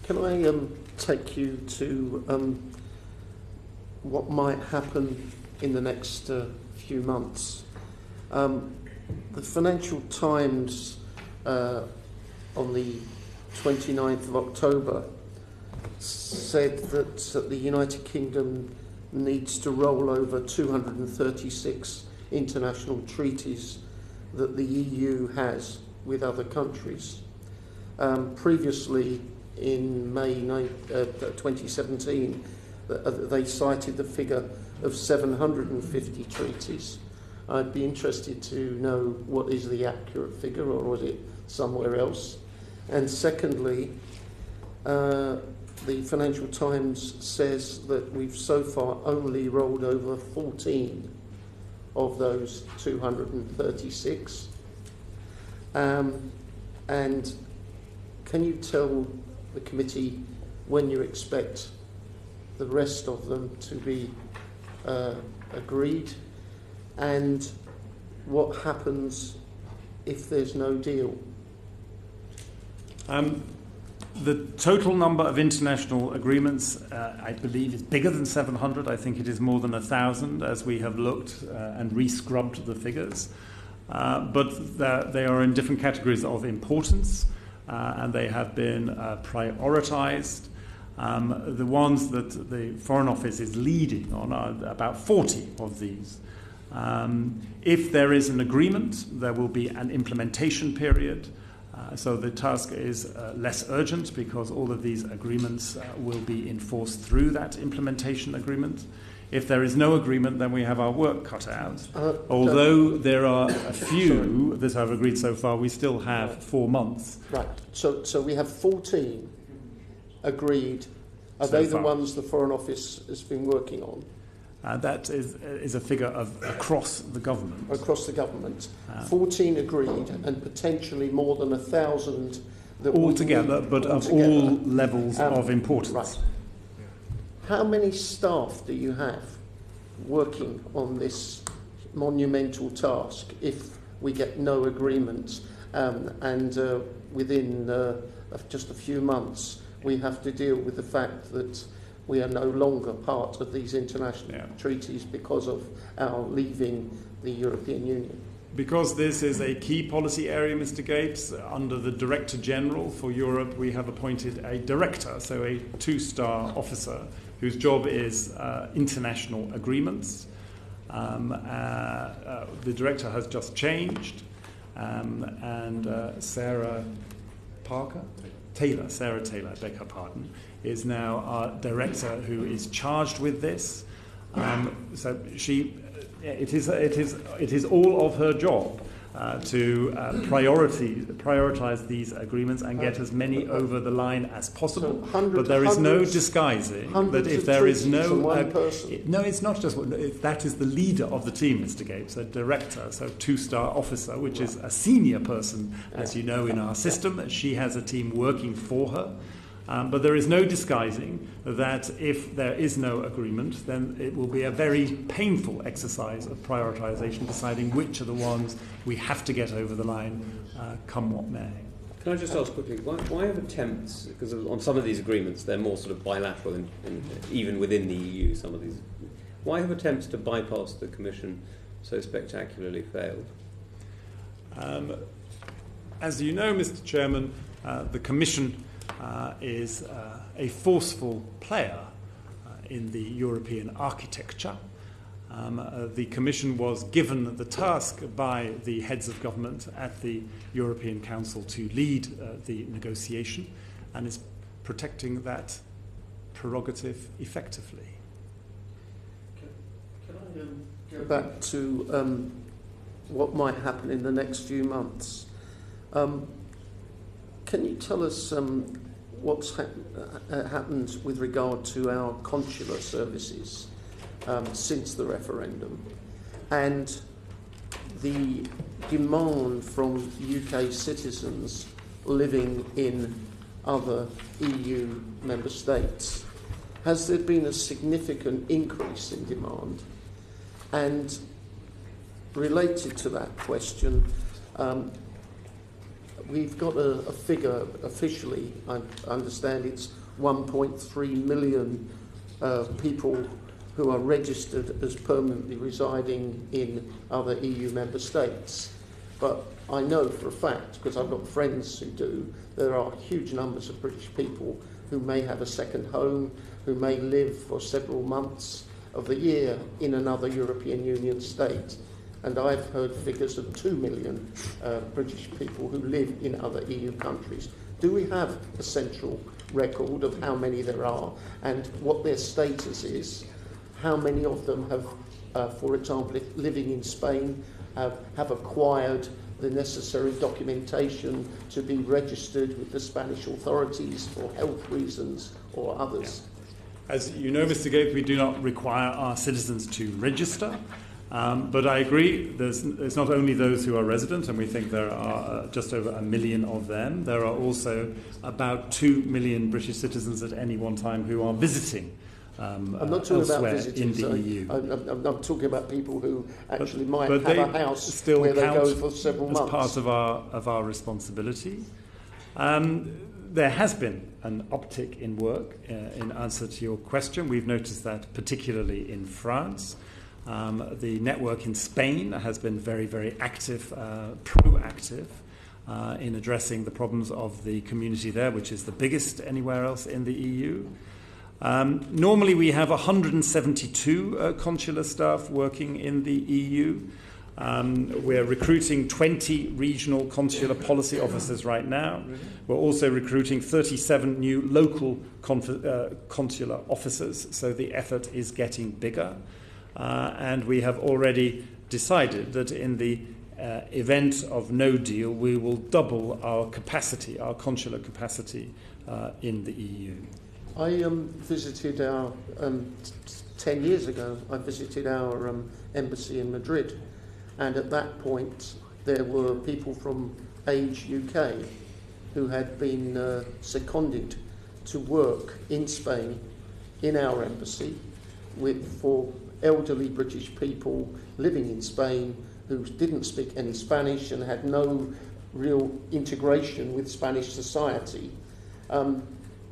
Can I take you to what might happen in the next few months? The Financial Times on the 29th of October said that the United Kingdom needs to roll over 236 international treaties that the EU has with other countries. Previously, in May 2017, they cited the figure of 750 treaties. I'd be interested to know what is the accurate figure, or was it somewhere else? And secondly, the Financial Times says that we've so far only rolled over 14 of those 236. And can you tell the committee when you expect the rest of them to be agreed, and what happens if there's no deal? The total number of international agreements, I believe, is bigger than 700. I think it is more than 1,000, as we have looked and re-scrubbed the figures. But they are in different categories of importance, and they have been prioritised. The ones that the Foreign Office is leading on are about 40 of these. If there is an agreement, there will be an implementation period. So the task is less urgent because all of these agreements will be enforced through that implementation agreement. If there is no agreement, then we have our work cut out. Although there are a few that have agreed so far, we still have 4 months. Right. So we have 14 agreed. Are they the ones the Foreign Office has been working on? That is a figure of across the government. Across the government. 14 agreed, and potentially more than 1,000 that altogether, but of all levels of importance. Right. How many staff do you have working on this monumental task if we get no agreement, and within just a few months we have to deal with the fact that we are no longer part of these international treaties because of our leaving the European Union? Because this is a key policy area, Mr. Gates, under the Director General for Europe, we have appointed a director, so a 2-star officer, whose job is international agreements. The director has just changed, and Sarah Taylor, I beg her pardon, is now our director who is charged with this. So it is all of her job to prioritise these agreements and get as many over the line as possible. But there is no disguising that if there is no it's not just that is the leader of the team, Mr. Gates, a director, so 2-star officer, which is a senior person, as you know, in our system. She has a team working for her. But there is no disguising that if there is no agreement, then it will be a very painful exercise of prioritisation, deciding which are the ones we have to get over the line, come what may. Can I just ask quickly, why have attempts, because on some of these agreements they're more sort of bilateral, even within the EU, some of these, why have attempts to bypass the Commission so spectacularly failed? As you know, Mr. Chairman, the Commission is a forceful player in the European architecture. The Commission was given the task by the heads of government at the European Council to lead the negotiation, and is protecting that prerogative effectively. Can I go back to what might happen in the next few months? Can you tell us what's happened with regard to our consular services since the referendum, and the demand from UK citizens living in other EU member states? Has there been a significant increase in demand? And related to that question, we've got a figure officially. I understand it's 1.3 million people who are registered as permanently residing in other EU member states. But I know for a fact, because I've got friends who do, there are huge numbers of British people who may have a second home, who may live for several months of the year in another European Union state. And I've heard figures of 2 million British people who live in other EU countries. Do we have a central record of how many there are and what their status is? How many of them have, for example, if living in Spain, have acquired the necessary documentation to be registered with the Spanish authorities for health reasons or others? Yeah. As you know, Mr. Gates, we do not require our citizens to register. But I agree, there's not only those who are resident, and we think there are just over 1 million of them. There are also about 2 million British citizens at any one time who are visiting I'm not talking about in the EU. I'm talking about people who actually might have a house still where they go for several as months. Part of our responsibility. There has been an uptick in work in answer to your question. We've noticed that particularly in France. The network in Spain has been very, very active, proactive in addressing the problems of the community there, which is the biggest anywhere else in the EU. Normally we have 172 consular staff working in the EU. We're recruiting 20 regional consular policy officers right now. We're also recruiting 37 new local consular officers, so the effort is getting bigger. And we have already decided that in the event of no deal, we will double our capacity, our consular capacity in the EU. I visited our, 10 years ago, I visited our embassy in Madrid, and at that point there were people from Age UK who had been seconded to work in Spain in our embassy for elderly British people living in Spain who didn't speak any Spanish and had no real integration with Spanish society.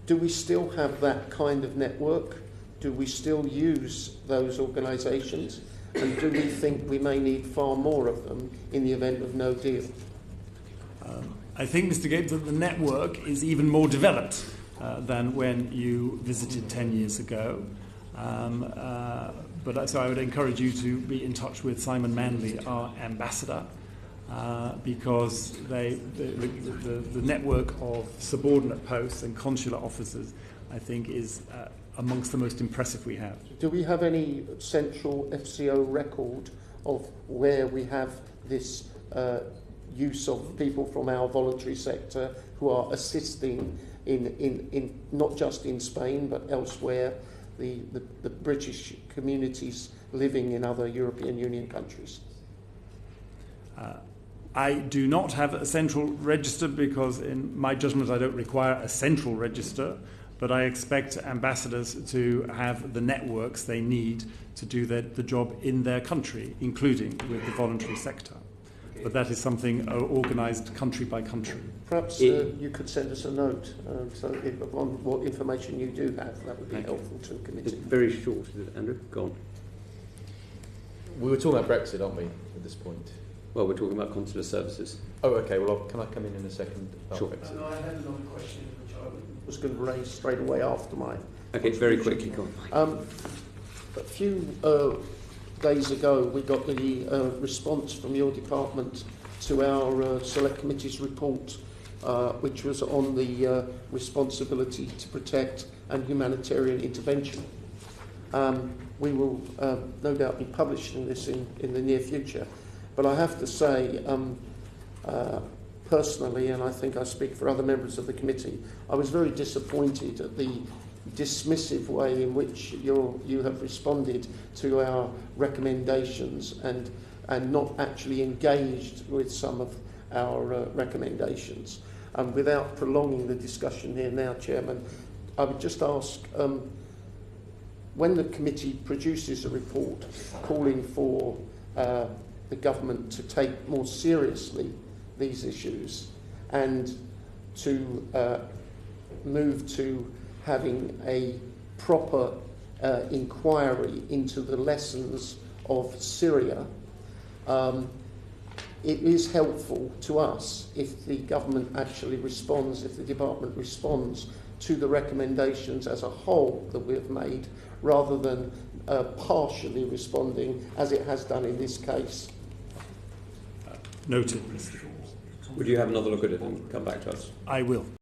Do we still have that kind of network? Do we still use those organisations? And do we think we may need far more of them in the event of no deal? I think, Mr. Gates, that the network is even more developed than when you visited 10 years ago. So I would encourage you to be in touch with Simon Manley, our ambassador, because the network of subordinate posts and consular officers, I think, is amongst the most impressive we have. Do we have any central FCO record of where we have this use of people from our voluntary sector who are assisting in not just in Spain but elsewhere, the British communities living in other European Union countries? I do not have a central register because in my judgment I don't require a central register, but I expect ambassadors to have the networks they need to do the job in their country, including with the voluntary sector. But that is something organised country by country. Perhaps you could send us a note on what information you do have. That would be helpful to the committee. Very short, Andrew. Go on. We were talking about Brexit, aren't we, at this point? Well, we're talking about consular services. Oh, okay. Well, can I come in a second? Sure. No, I had another question which I was going to raise straight away after my... Okay, very quickly, go on. A few days ago, we got the response from your department to our Select Committee's report, which was on the responsibility to protect and humanitarian intervention. We will no doubt be publishing this in the near future. But I have to say, personally, and I think I speak for other members of the committee, I was very disappointed at the dismissive way in which you have responded to our recommendations and not actually engaged with some of our recommendations. Without prolonging the discussion here now, Chairman, I would just ask, when the committee produces a report calling for the government to take more seriously these issues, and to move to having a proper inquiry into the lessons of Syria, it is helpful to us if the government actually responds, if the department responds to the recommendations as a whole that we have made, rather than partially responding as it has done in this case. Noted. Would you have another look at it and come back to us? I will.